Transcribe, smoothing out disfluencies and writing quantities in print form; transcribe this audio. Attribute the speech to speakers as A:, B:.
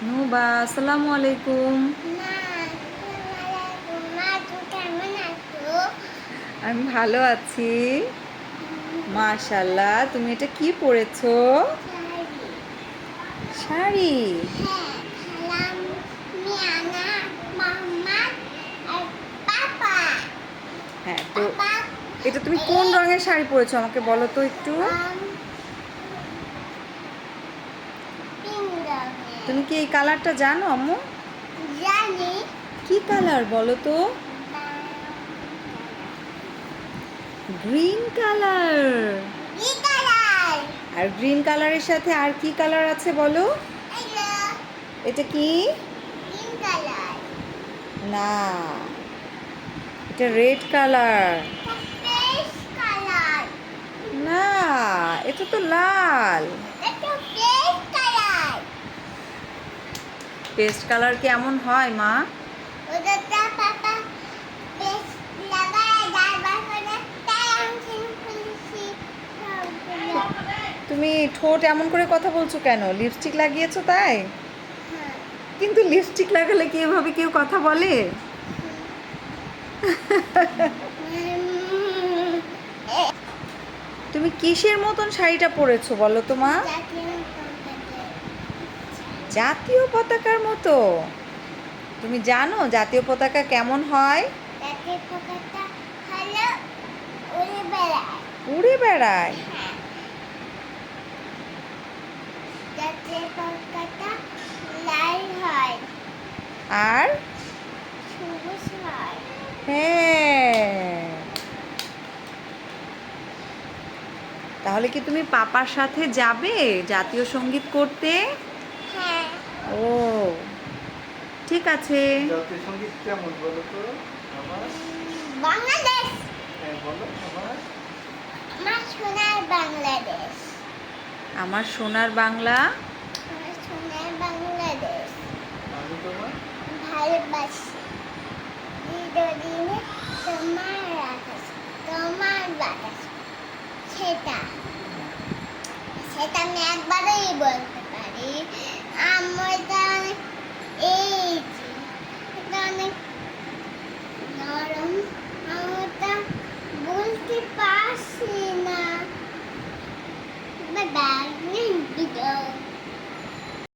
A: নুবা, আসসালামু আলাইকুম। আমি ভালো আছি। মাশাআল্লাহ, তুমি এটা কি পরেছো? শাড়ি। হ্যাঁ, তো এটা তুমি কোন রঙের শাড়ি পরেছো আমাকে বলো তো একটু। তুমি কি এই কালারটা জানো আম্মু?
B: জানি।
A: কি কালার বলো তো? Green colour. আর গ্রিন কালারের সাথে আর কি কালার আছে বলো? এটা কি? না, এটা রেড কালার। না, এটা তো লাল। পেস্ট কালার কেমন হয় মা? তুমি ঠোঁট এমন করে কথা বলছো কেন? লিপস্টিক লাগিয়েছো তাই? কিন্তু লিপস্টিক লাগালে কি এভাবে কেউ কথা বলে? তুমি কিসের মতন শাড়িটা পরেছো বলো তো মা? জাতীয় পতাকার মতো। তুমি জানো জাতীয় পতাকা কেমন হয়? উড়ে বেড়ায়। আর হ্যাঁ, তাহলে কি তুমি পাপার সাথে যাবে জাতীয় সঙ্গীত করতে? ও, ঠিক আছে।
C: জাতীয় সঙ্গীত কেমন বলো তো?
B: বাংলাদেশ।
C: হ্যাঁ বলো আবার।
B: আমার সোনার বাংলাদেশ।
A: আমার সোনার বাংলা।
B: আমার সোনার বাংলাদেশ।
C: আমি তোমার
B: ভালোবাসি। চিরদিনে তোমার আকাশ, তোমার বাতাস। সেটা সেটা আমি একবারই বলতে পারি। আমরা এই